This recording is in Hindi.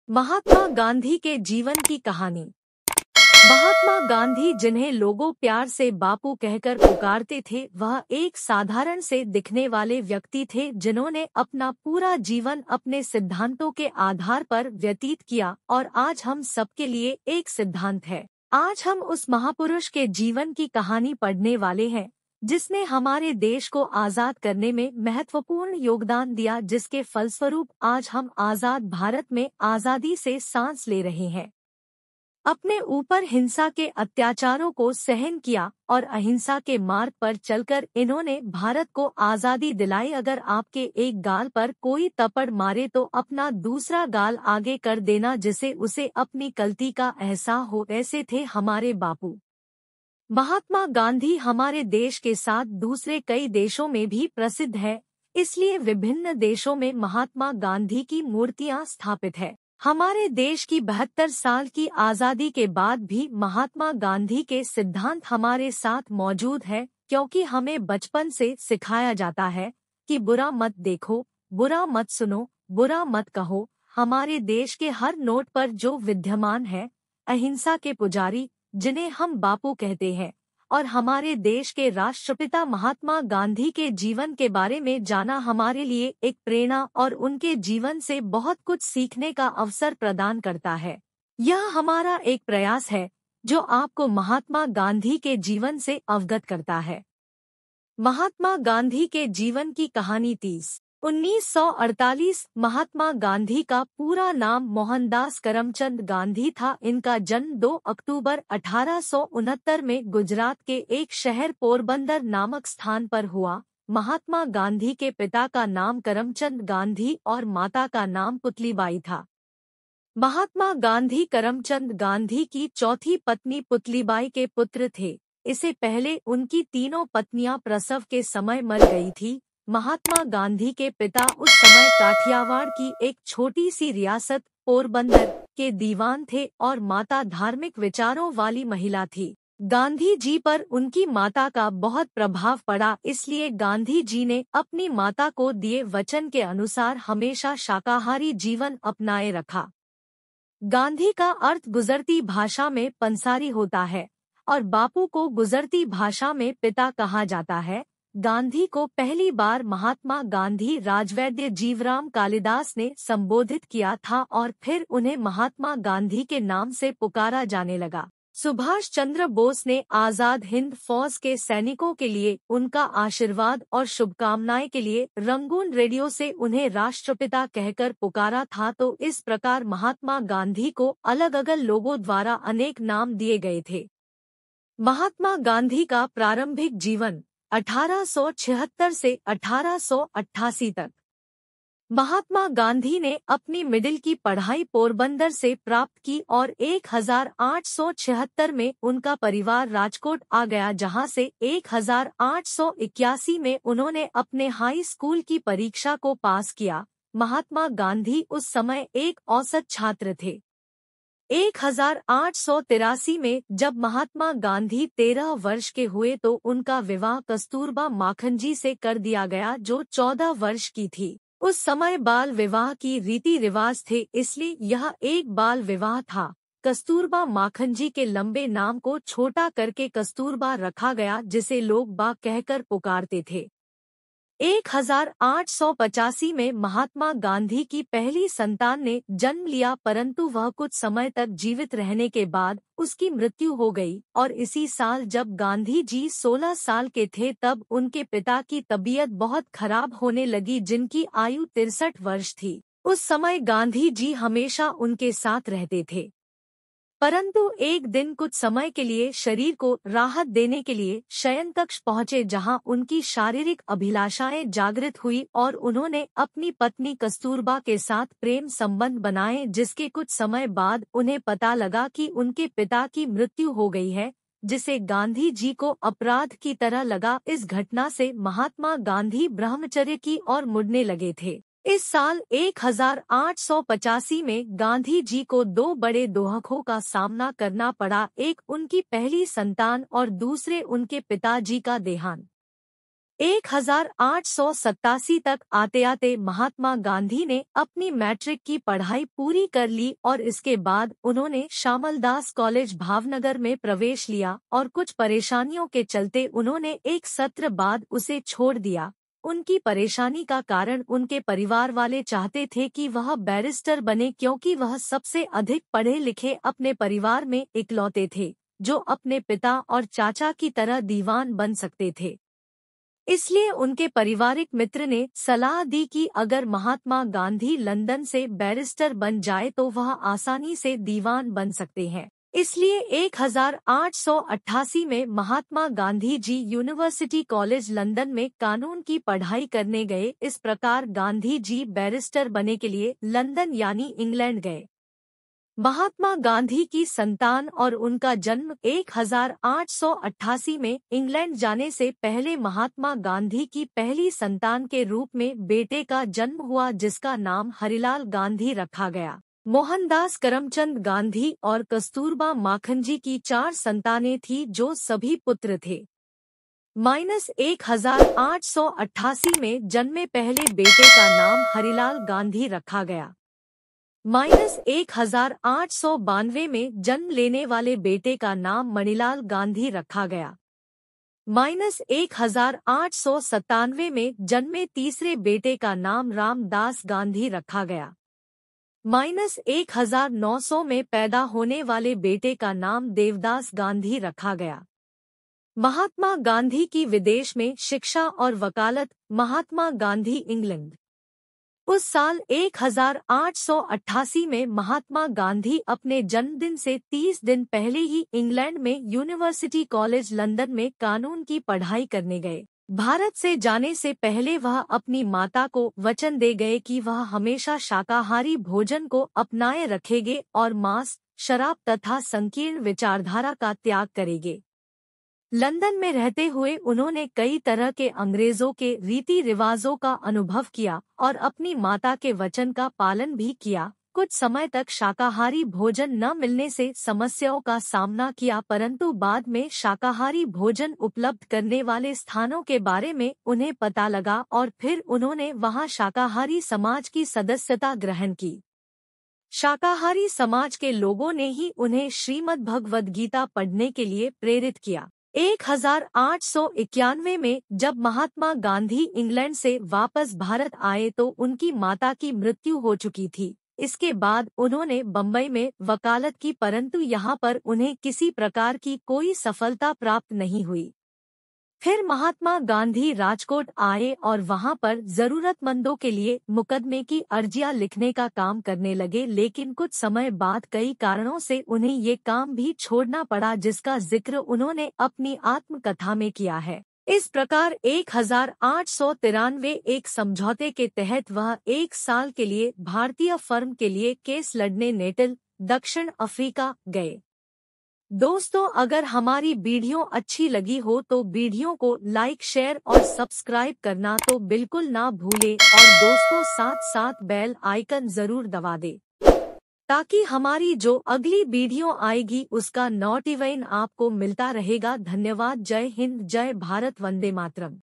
महात्मा गांधी के जीवन की कहानी। महात्मा गांधी, जिन्हें लोगों प्यार से बापू कहकर पुकारते थे, वह एक साधारण से दिखने वाले व्यक्ति थे जिन्होंने अपना पूरा जीवन अपने सिद्धांतों के आधार पर व्यतीत किया और आज हम सबके लिए एक सिद्धांत है। आज हम उस महापुरुष के जीवन की कहानी पढ़ने वाले हैं जिसने हमारे देश को आजाद करने में महत्वपूर्ण योगदान दिया, जिसके फलस्वरूप आज हम आजाद भारत में आजादी से सांस ले रहे हैं। अपने ऊपर हिंसा के अत्याचारों को सहन किया और अहिंसा के मार्ग पर चलकर इन्होंने भारत को आजादी दिलाई। अगर आपके एक गाल पर कोई तपड़ मारे तो अपना दूसरा गाल आगे कर देना जिसे उसे अपनी गलती का एहसास हो, ऐसे थे हमारे बापू। महात्मा गांधी हमारे देश के साथ दूसरे कई देशों में भी प्रसिद्ध है, इसलिए विभिन्न देशों में महात्मा गांधी की मूर्तियां स्थापित है। हमारे देश की 72 साल की आजादी के बाद भी महात्मा गांधी के सिद्धांत हमारे साथ मौजूद है, क्योंकि हमें बचपन से सिखाया जाता है कि बुरा मत देखो, बुरा मत सुनो, बुरा मत कहो। हमारे देश के हर नोट पर जो विद्यमान है अहिंसा के पुजारी, जिन्हें हम बापू कहते हैं, और हमारे देश के राष्ट्रपिता महात्मा गांधी के जीवन के बारे में जाना हमारे लिए एक प्रेरणा और उनके जीवन से बहुत कुछ सीखने का अवसर प्रदान करता है। यह हमारा एक प्रयास है जो आपको महात्मा गांधी के जीवन से अवगत करता है। महात्मा गांधी के जीवन की कहानी। 1948 महात्मा गांधी का पूरा नाम मोहनदास करमचंद गांधी था। इनका जन्म 2 अक्टूबर 1869 में गुजरात के एक शहर पोरबंदर नामक स्थान पर हुआ। महात्मा गांधी के पिता का नाम करमचंद गांधी और माता का नाम पुतलीबाई था। महात्मा गांधी करमचंद गांधी की चौथी पत्नी पुतलीबाई के पुत्र थे। इससे पहले उनकी तीनों पत्नियां प्रसव के समय मर गई थी। महात्मा गांधी के पिता उस समय काठियावाड़ की एक छोटी सी रियासत पोरबंदर के दीवान थे और माता धार्मिक विचारों वाली महिला थी। गांधी जी पर उनकी माता का बहुत प्रभाव पड़ा, इसलिए गांधी जी ने अपनी माता को दिए वचन के अनुसार हमेशा शाकाहारी जीवन अपनाए रखा। गांधी का अर्थ गुजरती भाषा में पंसारी होता है और बापू को गुजरती भाषा में पिता कहा जाता है। गांधी को पहली बार महात्मा गांधी राजवैद्य जीवराम कालिदास ने संबोधित किया था और फिर उन्हें महात्मा गांधी के नाम से पुकारा जाने लगा। सुभाष चंद्र बोस ने आजाद हिंद फौज के सैनिकों के लिए उनका आशीर्वाद और शुभकामनाएं के लिए रंगून रेडियो से उन्हें राष्ट्रपिता कहकर पुकारा था। तो इस प्रकार महात्मा गांधी को अलग अलग लोगों द्वारा अनेक नाम दिए गए थे। महात्मा गांधी का प्रारंभिक जीवन 1876 से 1888 तक। महात्मा गांधी ने अपनी मिडिल की पढ़ाई पोरबंदर से प्राप्त की और 1876 में उनका परिवार राजकोट आ गया, जहां से 1881 में उन्होंने अपने हाई स्कूल की परीक्षा को पास किया। महात्मा गांधी उस समय एक औसत छात्र थे। 1883 में जब महात्मा गांधी 13 वर्ष के हुए तो उनका विवाह कस्तूरबा माखनजी से कर दिया गया, जो 14 वर्ष की थी। उस समय बाल विवाह की रीति रिवाज थे, इसलिए यह एक बाल विवाह था। कस्तूरबा माखनजी के लंबे नाम को छोटा करके कस्तूरबा रखा गया, जिसे लोग बा कहकर पुकारते थे। 1885 में महात्मा गांधी की पहली संतान ने जन्म लिया, परंतु वह कुछ समय तक जीवित रहने के बाद उसकी मृत्यु हो गई और इसी साल जब गांधी जी 16 साल के थे तब उनके पिता की तबीयत बहुत खराब होने लगी, जिनकी आयु 63 वर्ष थी। उस समय गांधी जी हमेशा उनके साथ रहते थे, परंतु एक दिन कुछ समय के लिए शरीर को राहत देने के लिए शयन कक्ष पहुंचे, जहां उनकी शारीरिक अभिलाषाएं जागृत हुई और उन्होंने अपनी पत्नी कस्तूरबा के साथ प्रेम संबंध बनाए, जिसके कुछ समय बाद उन्हें पता लगा कि उनके पिता की मृत्यु हो गई है, जिसे गांधी जी को अपराध की तरह लगा। इस घटना से महात्मा गांधी ब्रह्मचर्य की ओर मुड़ने लगे थे। इस साल 1885 में गांधी जी को 2 बड़े दोहकों का सामना करना पड़ा, एक उनकी पहली संतान और दूसरे उनके पिताजी का देहांत। 1887 तक आते आते महात्मा गांधी ने अपनी मैट्रिक की पढ़ाई पूरी कर ली और इसके बाद उन्होंने श्यामलदास कॉलेज भावनगर में प्रवेश लिया और कुछ परेशानियों के चलते उन्होंने एक सत्र बाद उसे छोड़ दिया। उनकी परेशानी का कारण उनके परिवार वाले चाहते थे कि वह बैरिस्टर बने क्योंकि वह सबसे अधिक पढ़े लिखे अपने परिवार में इकलौते थे जो अपने पिता और चाचा की तरह दीवान बन सकते थे। इसलिए उनके पारिवारिक मित्र ने सलाह दी कि अगर महात्मा गांधी लंदन से बैरिस्टर बन जाए तो वह आसानी से दीवान बन सकते हैं। इसलिए 1888 में Mahatma Gandhi ji university college London में कानून की पढ़ाई करने गए। इस प्रकार गांधी जी बैरिस्टर बने के लिए लंदन यानी इंग्लैंड गए। महात्मा गांधी की संतान और उनका जन्म 1888 में इंग्लैंड जाने से पहले महात्मा गांधी की पहली संतान के रूप में बेटे का जन्म हुआ जिसका नाम हरिलाल गांधी रखा गया। मोहनदास करमचंद गांधी और कस्तूरबा माखनजी की 4 संतानें थी जो सभी पुत्र थे। 1888 में जन्मे पहले बेटे का नाम हरिलाल गांधी रखा गया। 1892 में जन्म लेने वाले बेटे का नाम मणिलाल गांधी रखा गया। 1897 में जन्मे तीसरे बेटे का नाम रामदास गांधी रखा गया। 1900 में पैदा होने वाले बेटे का नाम देवदास गांधी रखा गया। महात्मा गांधी की विदेश में शिक्षा और वकालत। महात्मा गांधी इंग्लैंड। उस साल 1888 में महात्मा गांधी अपने जन्मदिन से 30 दिन पहले ही इंग्लैंड में यूनिवर्सिटी कॉलेज लंदन में कानून की पढ़ाई करने गए। भारत से जाने से पहले वह अपनी माता को वचन दे गए कि वह हमेशा शाकाहारी भोजन को अपनाए रखेंगे और मांस, शराब तथा संकीर्ण विचारधारा का त्याग करेंगे। लंदन में रहते हुए उन्होंने कई तरह के अंग्रेजों के रीति रिवाजों का अनुभव किया और अपनी माता के वचन का पालन भी किया। कुछ समय तक शाकाहारी भोजन न मिलने से समस्याओं का सामना किया, परंतु बाद में शाकाहारी भोजन उपलब्ध करने वाले स्थानों के बारे में उन्हें पता लगा और फिर उन्होंने वहां शाकाहारी समाज की सदस्यता ग्रहण की। शाकाहारी समाज के लोगों ने ही उन्हें श्रीमद् भगवद गीता पढ़ने के लिए प्रेरित किया। 1891 में जब महात्मा गांधी इंग्लैंड से वापस भारत आए तो उनकी माता की मृत्यु हो चुकी थी। इसके बाद उन्होंने बम्बई में वकालत की, परंतु यहाँ पर उन्हें किसी प्रकार की कोई सफलता प्राप्त नहीं हुई। फिर महात्मा गांधी राजकोट आए और वहाँ पर जरूरतमंदों के लिए मुकदमे की अर्जियां लिखने का काम करने लगे, लेकिन कुछ समय बाद कई कारणों से उन्हें ये काम भी छोड़ना पड़ा जिसका जिक्र उन्होंने अपनी आत्मकथा में किया है। इस प्रकार 1893 एक समझौते के तहत वह 1 साल के लिए भारतीय फर्म के लिए केस लड़ने नेटल, दक्षिण अफ्रीका गए। दोस्तों, अगर हमारी वीडियो अच्छी लगी हो तो वीडियो को लाइक, शेयर और सब्सक्राइब करना तो बिल्कुल ना भूलें और दोस्तों साथ साथ बेल आइकन जरूर दबा दें ताकि हमारी जो अगली वीडियो आएगी उसका नोटिफिकेशन आपको मिलता रहेगा। धन्यवाद। जय हिंद, जय भारत, वंदे मातरम।